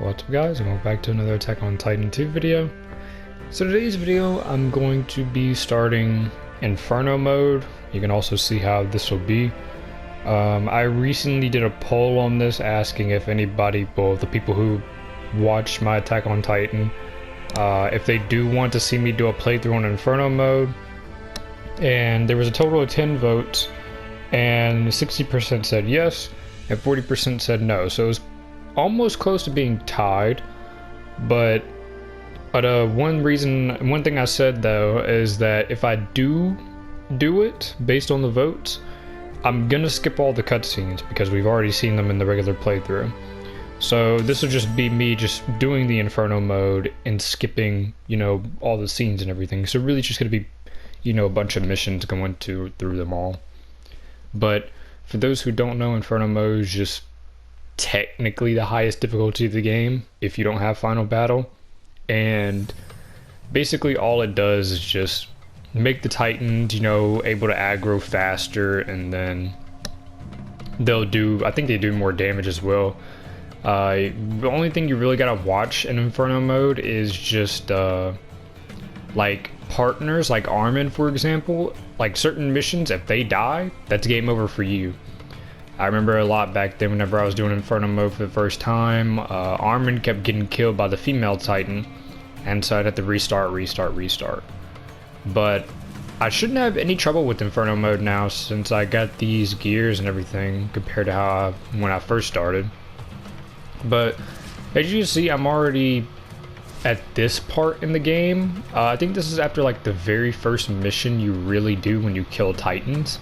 What's up guys, and welcome back to another Attack on Titan 2 video. So today's video I'm going to be starting Inferno mode. You can also see how this will be. I recently did a poll on this asking if anybody, well, the people who watch my Attack on Titan, if they do want to see me do a playthrough on Inferno mode. And there was a total of 10 votes, and 60% said yes, and 40% said no. So it was almost close to being tied, but one thing I said though is that if I do it based on the votes, I'm gonna skip all the cutscenes because we've already seen them in the regular playthrough. So this will just be me just doing the Inferno mode and skipping, you know, all the scenes and everything. So really it's just gonna be, you know, a bunch of missions going through them all. But for those who don't know, Inferno mode is just technically the highest difficulty of the game if you don't have final battle, and basically all it does is just make the Titans, you know, able to aggro faster, and then they'll do, I think they do more damage as well. The only thing you really gotta watch in Inferno mode is just like partners, like Armin for example. Like certain missions, if they die, that's game over for you. I remember a lot back then whenever I was doing Inferno mode for the first time, Armin kept getting killed by the female Titan, and so I'd have to restart. But I shouldn't have any trouble with Inferno mode now since I got these gears and everything compared to when I first started. But as you can see, I'm already at this part in the game. I think this is after like the very first mission you really do when you kill Titans.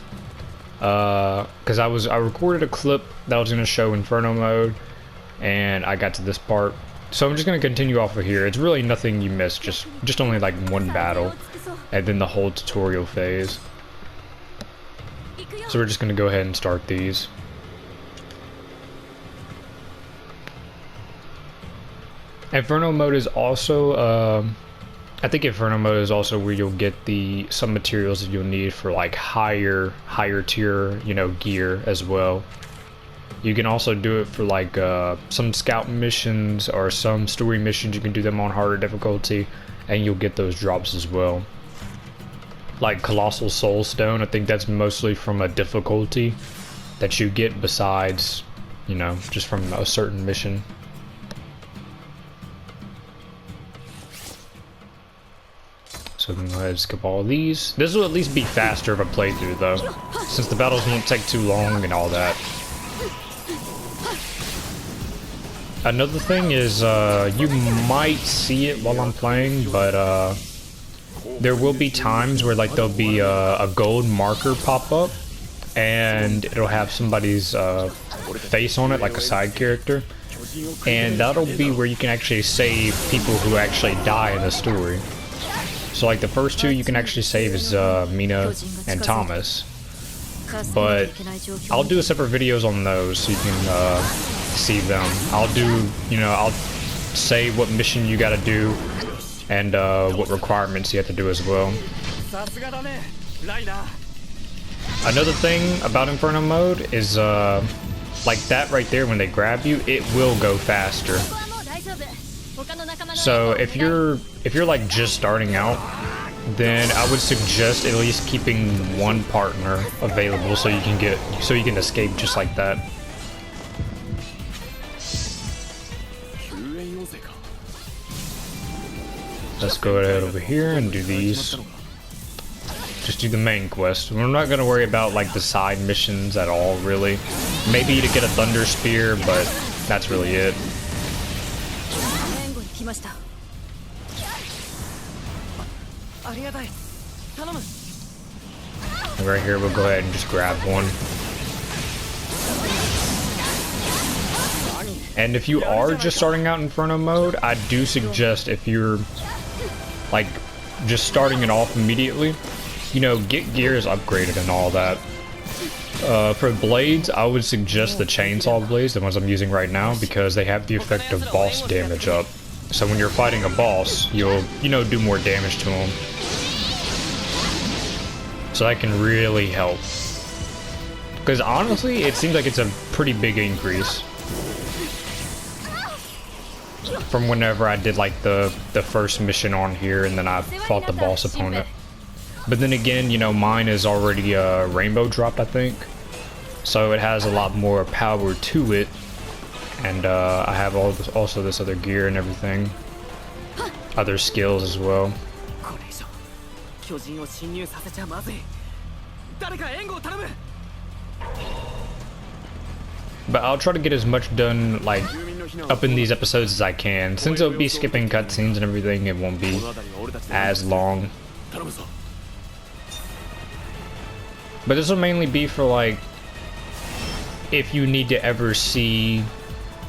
Because I recorded a clip that was going to show Inferno mode, and I got to this part, so I'm just going to continue off of here. It's really nothing you miss, just only like one battle, and then the whole tutorial phase. So we're just going to go ahead and start these. Inferno mode is also, I think Inferno mode is also where you'll get some materials that you'll need for like higher tier, you know, gear as well. You can also do it for like some scout missions or some story missions. You can do them on harder difficulty, and you'll get those drops as well. Like Colossal Soul Stone, I think that's mostly from a difficulty that you get besides, you know, just from a certain mission. So we can go ahead and skip all of these. This will at least be faster of a playthrough though, since the battles won't take too long and all that. Another thing is, you might see it while I'm playing, but there will be times where like there'll be a gold marker pop up, and it'll have somebody's face on it, like a side character. And that'll be where you can actually save people who actually die in the story. So like the first two you can actually save is Mina and Thomas, but I'll do a separate videos on those so you can see them. I'll do, you know, I'll say what mission you gotta do and what requirements you have to do as well. Another thing about Inferno mode is like that right there, when they grab you, it will go faster. So if you're like just starting out, then I would suggest at least keeping one partner available so you can escape just like that. Let's go ahead over here and do these. Just do the main quest. We're not gonna worry about like the side missions at all, really. Maybe to get a Thunder Spear, but that's really it. And right here we'll go ahead and just grab one. And if you are just starting out Inferno mode, I do suggest, if you're like just starting it off immediately, you know, get gears upgraded and all that. For blades, I would suggest the chainsaw blades, the ones I'm using right now, because they have the effect of boss damage up. So when you're fighting a boss, you'll, you know, do more damage to them. So that can really help. Because honestly, it seems like it's a pretty big increase. from whenever I did like the first mission on here, and then I fought the boss opponent. But then again, you know, mine is already rainbow dropped, I think, so it has a lot more power to it, and I have also this other gear and everything, other skills as well. But I'll try to get as much done, like, up in these episodes as I can. Since it'll be skipping cutscenes and everything, it won't be as long. But this will mainly be for, like, if you need to ever see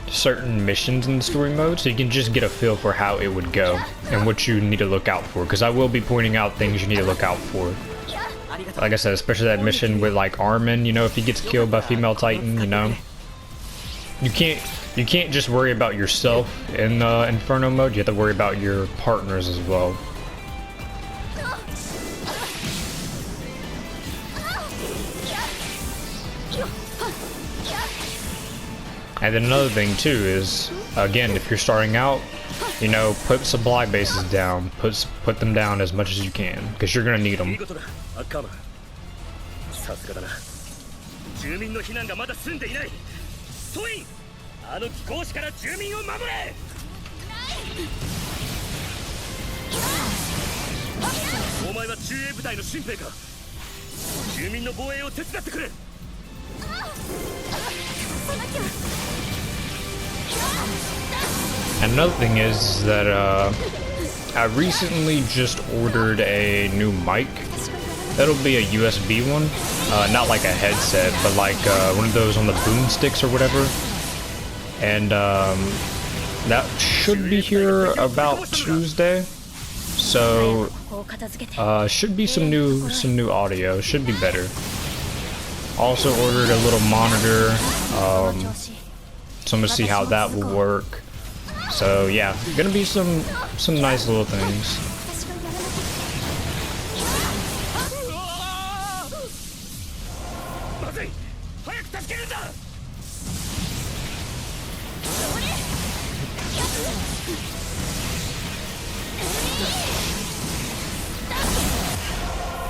certain missions in the story mode, so you can just get a feel for how it would go and what you need to look out for. Because I will be pointing out things you need to look out for. Like I said, especially that mission with, like, Armin, you know, if he gets killed by female Titan, you know. You can't just worry about yourself in Inferno mode, you have to worry about your partners as well. And then another thing too is, again, if you're starting out, you know, put supply bases down, put them down as much as you can, because you're gonna need them. And another thing is that I recently just ordered a new mic. That'll be a USB one, not like a headset, but like one of those on the boomsticks or whatever. And that should be here about Tuesday. So should be some new audio. Should be better. Also ordered a little monitor. So I'm gonna see how that will work. So yeah, gonna be some nice little things.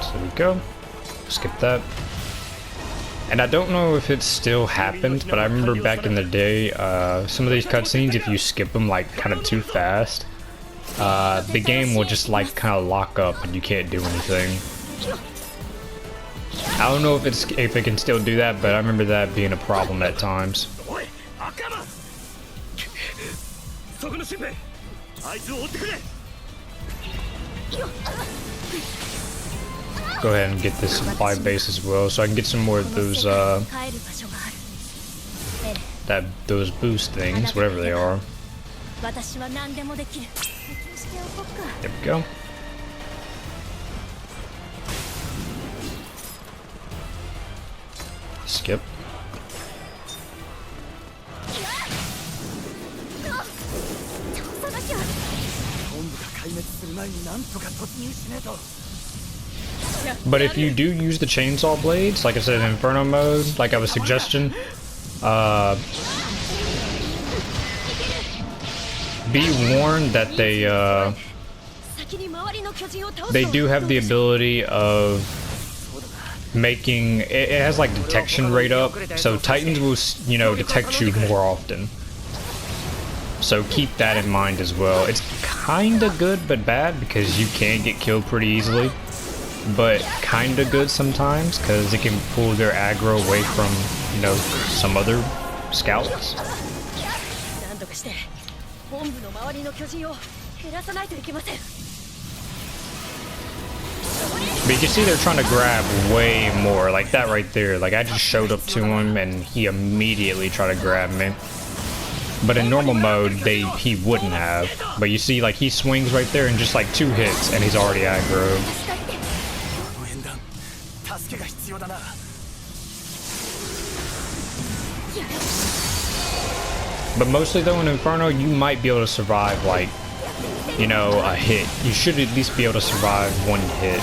So there we go. Skip that. And I don't know if it still happens, but I remember back in the day, some of these cutscenes, if you skip them like kind of too fast, the game will just like kind of lock up and you can't do anything. I don't know if it can still do that, but I remember that being a problem at times. Go ahead and get this supply base as well, so I can get some more of those those boost things, whatever they are. There we go. Skip. But if you do use the chainsaw blades, like I said in Inferno mode, like I was suggesting, be warned that they do have the ability of making it has like detection rate up, so Titans will, you know, detect you more often. So keep that in mind as well. It's kinda good but bad because you can get killed pretty easily, but kinda good sometimes because it can pull their aggro away from, you know, some other scouts. But you can see they're trying to grab way more, like that right there. Like I just showed up to him and he immediately tried to grab me. But in normal mode, he wouldn't have. But you see, like he swings right there and just like 2 hits and he's already aggroed. But mostly though in Inferno, you might be able to survive like, you know, a hit. You should at least be able to survive 1 hit.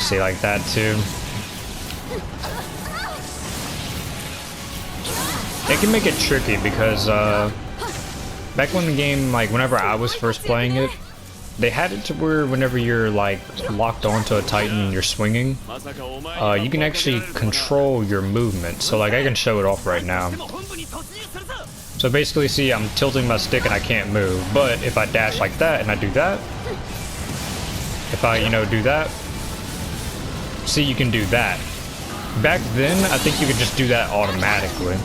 see like that too. It can make it tricky because back when the game, like whenever I was first playing it, they had it to where whenever you're like locked onto a Titan and you're swinging, you can actually control your movement. So like I can show it off right now. So basically, see, I'm tilting my stick and I can't move. But if I dash like that and I do that, if I, you know, do that, see, you can do that. Back then, I think you could just do that automatically.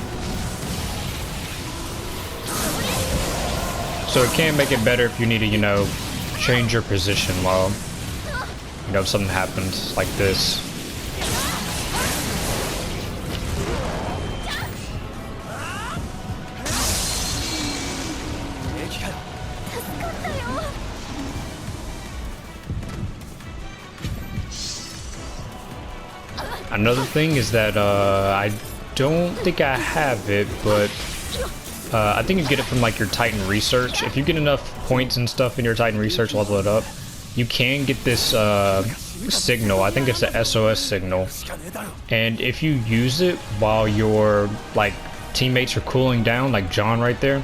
So it can make it better if you need to, you know, change your position while, you know, if something happens like this. Another thing is that I don't think I have it, but I think you get it from like your Titan research. If you get enough points and stuff in your Titan research, level it up, you can get this signal. I think it's the SOS signal, and if you use it while your like teammates are cooling down, like John right there,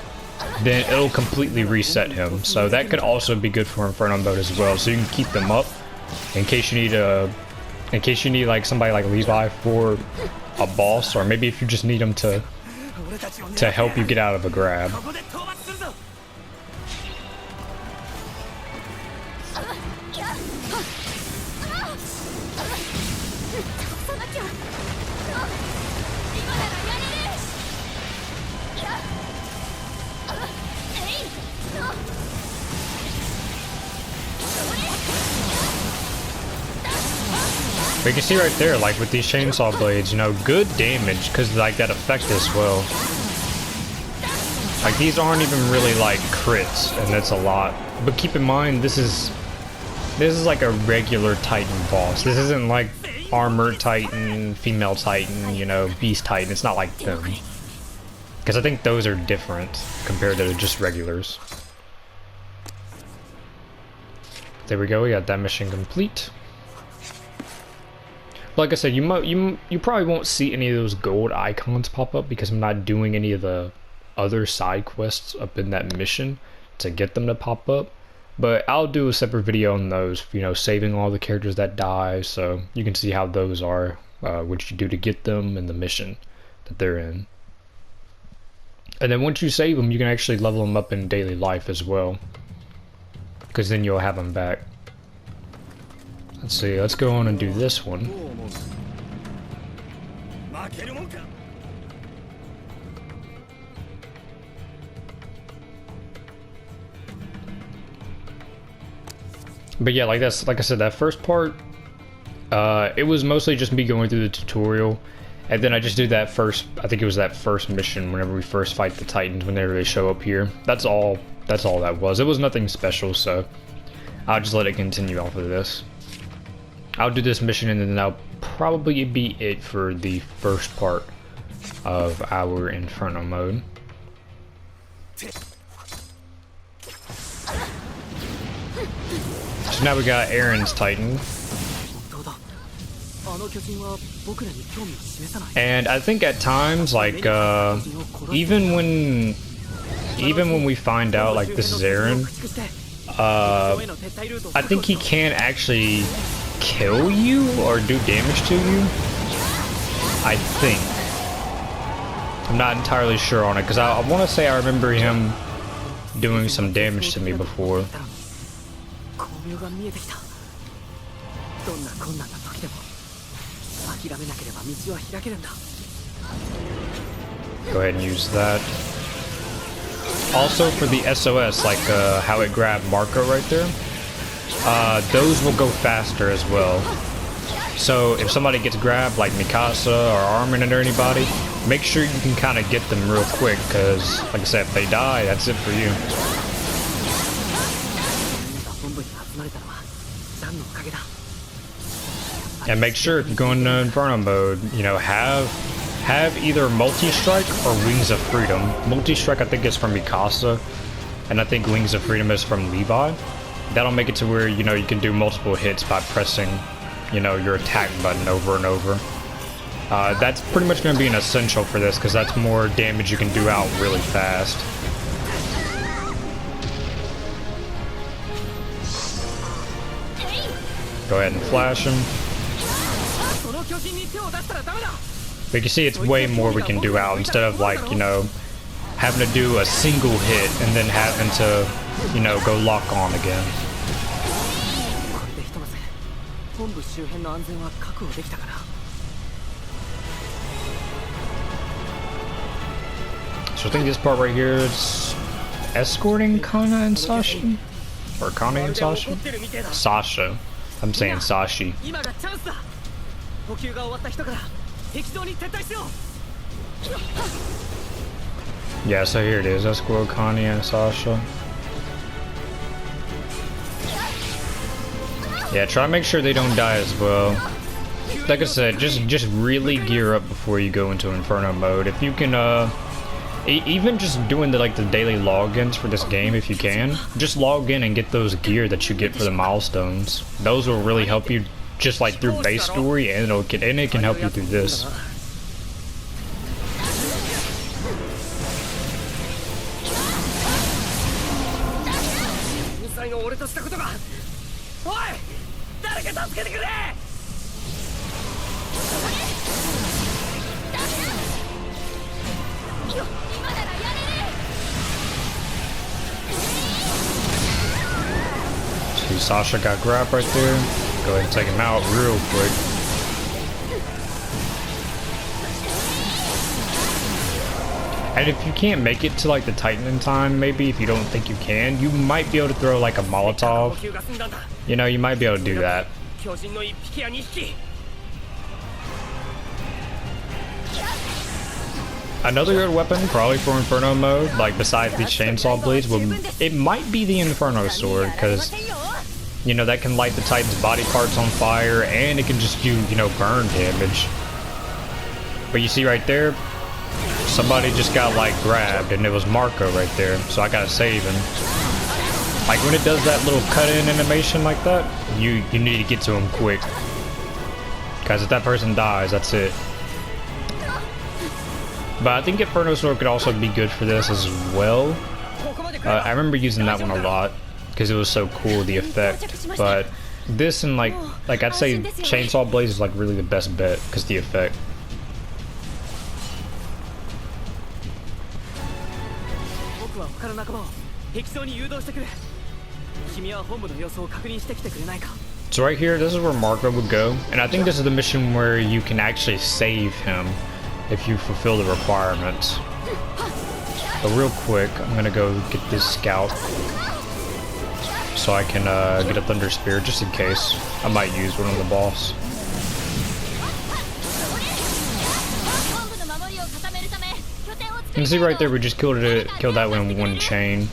then it'll completely reset him. So that could also be good for Inferno mode as well. So you can keep them up in case you need like somebody like Levi for a boss, or maybe if you just need them to help you get out of a grab. But you can see right there, like with these chainsaw blades, you know, good damage because like that effect as well. Like these aren't even really like crits, and that's a lot. But keep in mind, this is like a regular Titan boss. This isn't like armored Titan, female Titan, you know, beast Titan. It's not like them, because I think those are different compared to just regulars. There we go. We got that mission complete. Like I said, you probably won't see any of those gold icons pop up because I'm not doing any of the other side quests up in that mission to get them to pop up. But I'll do a separate video on those, you know, saving all the characters that die, so you can see how those are, what you do to get them, and the mission that they're in. And then once you save them, you can actually level them up in daily life as well, because then you'll have them back. Let's see, let's go on and do this one. But yeah, like I said, that first part, it was mostly just me going through the tutorial, and then I just did that first, I think it was that first mission whenever we first fight the Titans, whenever they show up here. That's all that was. It was nothing special, so I'll just let it continue off of this. I'll do this mission and then that'll probably be it for the first part of our Inferno mode. So now we got Aaron's Titan. And I think at times, like, even when we find out, like, this is Aaron, I think he can actually kill you or do damage to you. I think. I'm not entirely sure on it, because I want to say I remember him doing some damage to me before. Go ahead and use that. Also for the SOS, like how it grabbed Marco right there, those will go faster as well. So if somebody gets grabbed, like Mikasa or Armin or anybody, make sure you can kind of get them real quick, because like I said, if they die, that's it for you. And make sure if you go into Inferno mode, you know, have either multi-strike or Wings of Freedom. Multi-strike I think is from Mikasa, and I think Wings of Freedom is from Levi. That'll make it to where, you know, you can do multiple hits by pressing you know, your attack button over and over. That's pretty much going to be an essential for this because that's more damage you can do out really fast. Go ahead and flash him. But you can see it's way more we can do out instead of, like, you know, having to do a single hit and then having to, you know, go lock on again. So I think this part right here is escorting Kana and Sasha? Or Kana and Sasha? Sasha. I'm saying Sashi. Yeah, so here it is. Escort Connie and Sasha. Yeah, try to make sure they don't die as well. Like I said, just really gear up before you go into Inferno mode. If you can, even just doing the daily logins for this game, if you can, just log in and get those gear that you get for the milestones. Those will really help you, just like through base story, and it can help you through this. See, Sasha got grabbed right there. Go ahead and take him out real quick. And if you can't make it to like the Titan in time, maybe if you don't think you can, you might be able to throw like a Molotov. You know, you might be able to do that. Another good weapon, probably for Inferno mode, like besides these chainsaw blades, it might be the Inferno sword, because, you know, that can light the Titan's body parts on fire, and it can just do, you know, burn damage. But you see right there, somebody just got like grabbed, and it was Marco right there, so I gotta save him. Like when it does that little cut-in animation like that, you need to get to him quick, because if that person dies, that's it. But I think Inferno Sword could also be good for this as well. I remember using that one a lot because it was so cool, the effect. But this and like I'd say Chainsaw Blaze is like really the best bet because the effect. So right here, this is where Marco would go, and I think this is the mission where you can actually save him if you fulfill the requirements. But real quick, I'm gonna go get this scout so I can get a Thunder Spear just in case. I might use one on the boss. You can see right there we just killed that one in one chain.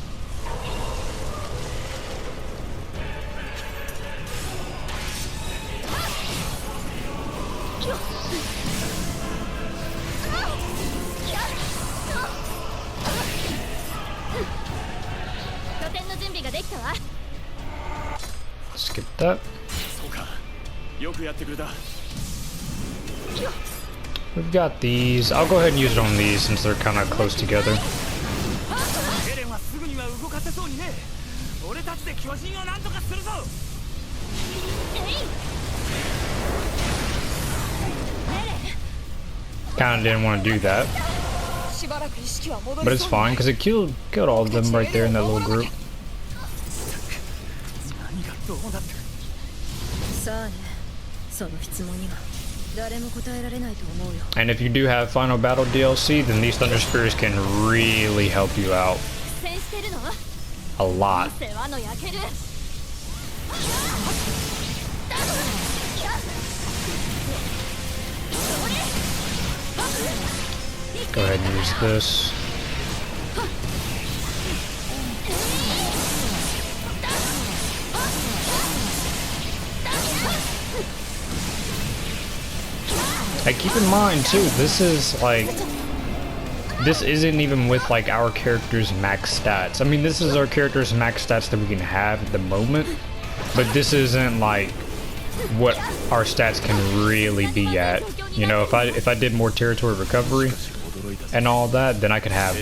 Skip that. We've got these. I'll go ahead and use it on these since they're kind of close together. Kinda didn't want to do that, but it's fine because it killed all of them right there in that little group. And if you do have Final Battle DLC, then these Thunder Spears can really help you out a lot. Go ahead and use this. And keep in mind too, this isn't even with like our character's max stats. I mean, this is our character's max stats that we can have at the moment, but this isn't like what our stats can really be at. You know, if I did more territory recovery and all that, then I could have,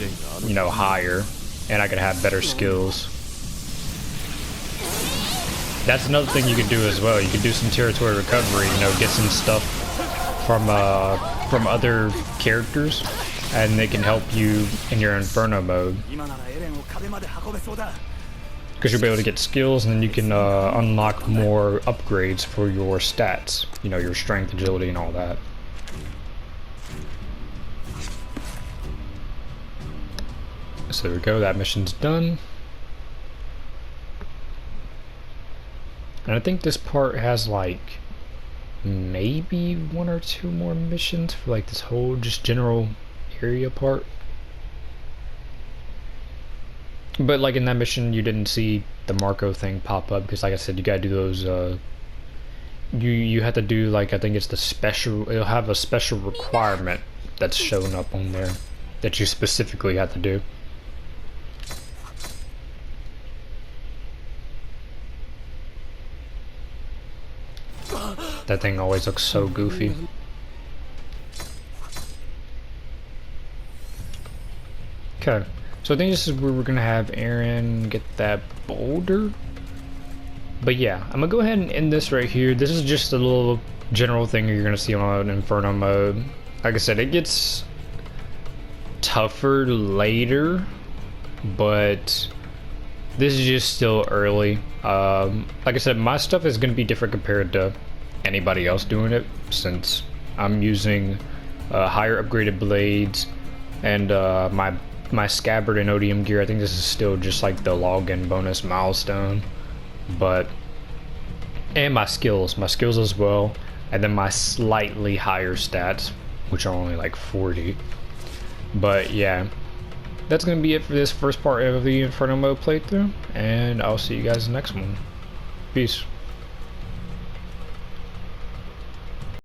you know, higher, and I could have better skills. That's another thing you could do as well. You could do some territory recovery, you know, get some stuff from other characters, and they can help you in your Inferno mode. Because you'll be able to get skills, and then you can unlock more upgrades for your stats. You know, your strength, agility, and all that. So there we go, that mission's done. And I think this part has like maybe 1 or 2 more missions for like this whole just general area part. But like in that mission you didn't see the Marco thing pop up because, like I said, you gotta do those you have to do, like, I think it's the special, it'll have a special requirement that's shown up on there that you specifically have to do. That thing always looks so goofy. Okay, so I think this is where we're gonna have Aaron get that boulder. But yeah, I'm gonna go ahead and end this right here. This is just a little general thing you're gonna see on Inferno mode. Like I said, it gets tougher later, but this is just still early. Like I said, my stuff is gonna be different compared to anybody else doing it, since I'm using higher upgraded blades and my scabbard and odium gear. I think this is still just like the login bonus milestone, but and my skills as well, and then my slightly higher stats, which are only like 40. But yeah, that's gonna be it for this first part of the Inferno mode playthrough, and I'll see you guys in the next one. Peace.